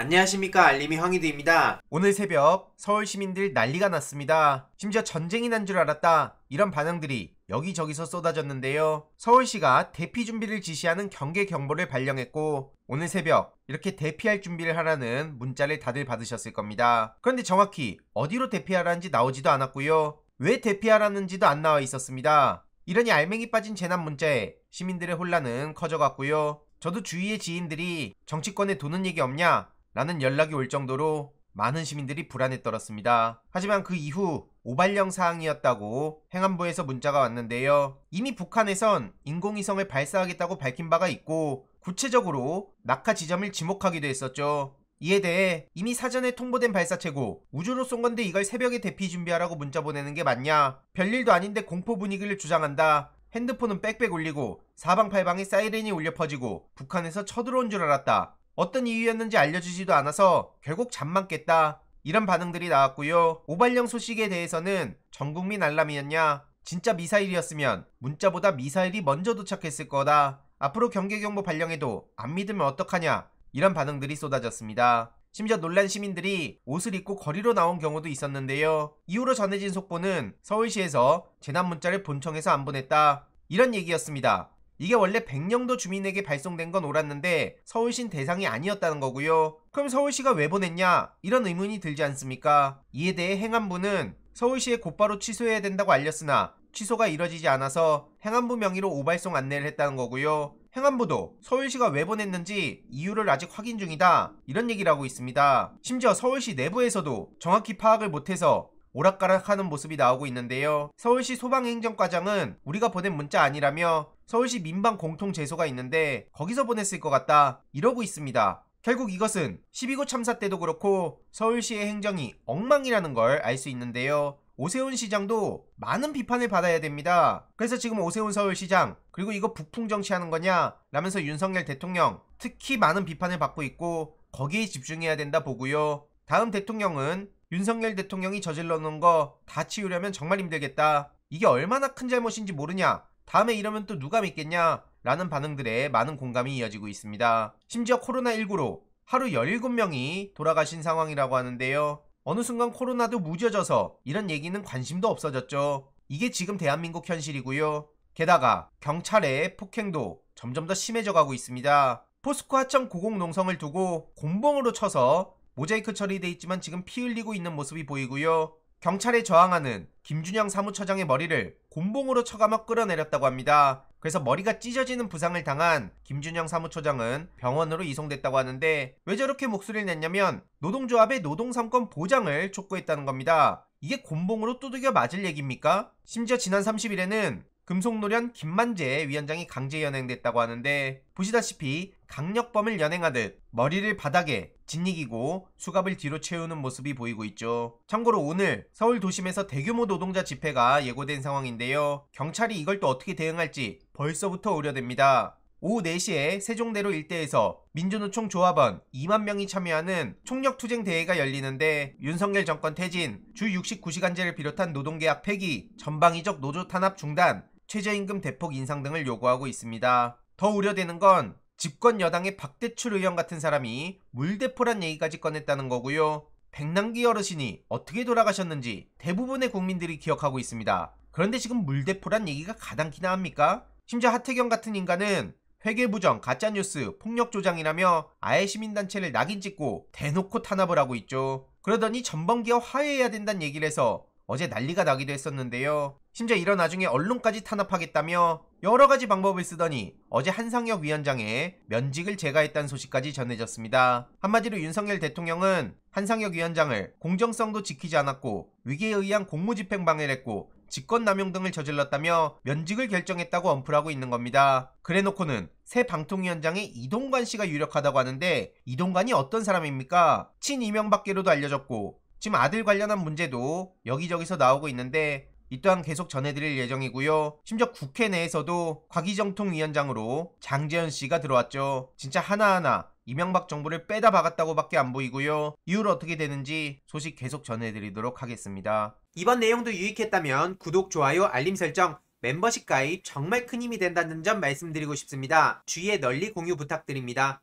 안녕하십니까, 알림이 황희두입니다. 오늘 새벽 서울 시민들 난리가 났습니다. 심지어 전쟁이 난 줄 알았다, 이런 반응들이 여기저기서 쏟아졌는데요. 서울시가 대피 준비를 지시하는 경계 경보를 발령했고, 오늘 새벽 이렇게 대피할 준비를 하라는 문자를 다들 받으셨을 겁니다. 그런데 정확히 어디로 대피하라는지 나오지도 않았고요. 왜 대피하라는지도 안 나와 있었습니다. 이러니 알맹이 빠진 재난 문자에 시민들의 혼란은 커져갔고요. 저도 주위의 지인들이 정치권에 도는 얘기 없냐? 라는 연락이 올 정도로 많은 시민들이 불안에 떨었습니다. 하지만 그 이후 오발령 사항이었다고 행안부에서 문자가 왔는데요. 이미 북한에선 인공위성을 발사하겠다고 밝힌 바가 있고, 구체적으로 낙하 지점을 지목하기도 했었죠. 이에 대해 이미 사전에 통보된 발사체고 우주로 쏜 건데 이걸 새벽에 대피 준비하라고 문자 보내는 게 맞냐? 별일도 아닌데 공포 분위기를 주장한다. 핸드폰은 빽빽 울리고 사방팔방에 사이렌이 울려 퍼지고 북한에서 쳐들어온 줄 알았다. 어떤 이유였는지 알려주지도 않아서 결국 잠만 깼다. 이런 반응들이 나왔고요. 오발령 소식에 대해서는 전국민 알람이었냐? 진짜 미사일이었으면 문자보다 미사일이 먼저 도착했을 거다. 앞으로 경계경보 발령해도 안 믿으면 어떡하냐? 이런 반응들이 쏟아졌습니다. 심지어 놀란 시민들이 옷을 입고 거리로 나온 경우도 있었는데요. 이후로 전해진 속보는 서울시에서 재난 문자를 본청에서 안 보냈다, 이런 얘기였습니다. 이게 원래 백령도 주민에게 발송된 건 옳았는데 서울시는 대상이 아니었다는 거고요. 그럼 서울시가 왜 보냈냐? 이런 의문이 들지 않습니까? 이에 대해 행안부는 서울시에 곧바로 취소해야 된다고 알렸으나 취소가 이뤄지지 않아서 행안부 명의로 오발송 안내를 했다는 거고요. 행안부도 서울시가 왜 보냈는지 이유를 아직 확인 중이다, 이런 얘기를 하고 있습니다. 심지어 서울시 내부에서도 정확히 파악을 못해서 오락가락하는 모습이 나오고 있는데요. 서울시 소방행정과장은 우리가 보낸 문자 아니라며 서울시 민방공통제소가 있는데 거기서 보냈을 것 같다, 이러고 있습니다. 결국 이것은 12구 참사 때도 그렇고 서울시의 행정이 엉망이라는 걸 알 수 있는데요. 오세훈 시장도 많은 비판을 받아야 됩니다. 그래서 지금 오세훈 서울시장, 그리고 이거 북풍 정치하는 거냐? 라면서 윤석열 대통령 특히 많은 비판을 받고 있고 거기에 집중해야 된다 보고요. 다음 대통령은 윤석열 대통령이 저질러 놓은 거 다 치우려면 정말 힘들겠다. 이게 얼마나 큰 잘못인지 모르냐? 다음에 이러면 또 누가 믿겠냐? 라는 반응들에 많은 공감이 이어지고 있습니다. 심지어 코로나19로 하루 17명이 돌아가신 상황이라고 하는데요. 어느 순간 코로나도 무뎌져서 이런 얘기는 관심도 없어졌죠. 이게 지금 대한민국 현실이고요. 게다가 경찰의 폭행도 점점 더 심해져 가고 있습니다. 포스코 하청 고공농성을 두고 곤봉으로 쳐서 모자이크 처리돼 있지만 지금 피 흘리고 있는 모습이 보이고요. 경찰에 저항하는 김준영 사무처장의 머리를 곤봉으로 쳐감아 끌어내렸다고 합니다. 그래서 머리가 찢어지는 부상을 당한 김준영 사무처장은 병원으로 이송됐다고 하는데, 왜 저렇게 목소리를 냈냐면 노동조합의 노동삼권 보장을 촉구했다는 겁니다. 이게 곤봉으로 두들겨 맞을 얘기입니까? 심지어 지난 30일에는 금속노련 김만재 위원장이 강제 연행됐다고 하는데, 보시다시피 강력범을 연행하듯 머리를 바닥에 짓이기고 수갑을 뒤로 채우는 모습이 보이고 있죠. 참고로 오늘 서울 도심에서 대규모 노동자 집회가 예고된 상황인데요. 경찰이 이걸 또 어떻게 대응할지 벌써부터 우려됩니다. 오후 4시에 세종대로 일대에서 민주노총 조합원 2만 명이 참여하는 총력투쟁 대회가 열리는데, 윤석열 정권 퇴진, 주 69시간제를 비롯한 노동계약 폐기, 전방위적 노조 탄압 중단, 최저임금 대폭 인상 등을 요구하고 있습니다. 더 우려되는 건 집권 여당의 박대출 의원 같은 사람이 물대포란 얘기까지 꺼냈다는 거고요. 백남기 어르신이 어떻게 돌아가셨는지 대부분의 국민들이 기억하고 있습니다. 그런데 지금 물대포란 얘기가 가당키나 합니까? 심지어 하태경 같은 인간은 회계부정, 가짜뉴스, 폭력조장이라며 아예 시민단체를 낙인 찍고 대놓고 탄압을 하고 있죠. 그러더니 전범기와 화해해야 된다는 얘기를 해서 어제 난리가 나기도 했었는데요. 심지어 이런 와중에 언론까지 탄압하겠다며 여러가지 방법을 쓰더니 어제 한상혁 위원장의 면직을 제거했다는 소식까지 전해졌습니다. 한마디로 윤석열 대통령은 한상혁 위원장을 공정성도 지키지 않았고 위계에 의한 공무집행방해를 했고 직권남용 등을 저질렀다며 면직을 결정했다고 언플하고 있는 겁니다. 그래놓고는 새 방통위원장의 이동관 씨가 유력하다고 하는데, 이동관이 어떤 사람입니까? 친이명박계로도 알려졌고 지금 아들 관련한 문제도 여기저기서 나오고 있는데, 이 또한 계속 전해드릴 예정이고요. 심지어 국회 내에서도 과기정통위원장으로 장제현 씨가 들어왔죠. 진짜 하나하나 이명박 정부를 빼다 박았다고 밖에 안 보이고요. 이후로 어떻게 되는지 소식 계속 전해드리도록 하겠습니다. 이번 내용도 유익했다면 구독, 좋아요, 알림 설정, 멤버십 가입 정말 큰 힘이 된다는 점 말씀드리고 싶습니다. 주위에 널리 공유 부탁드립니다.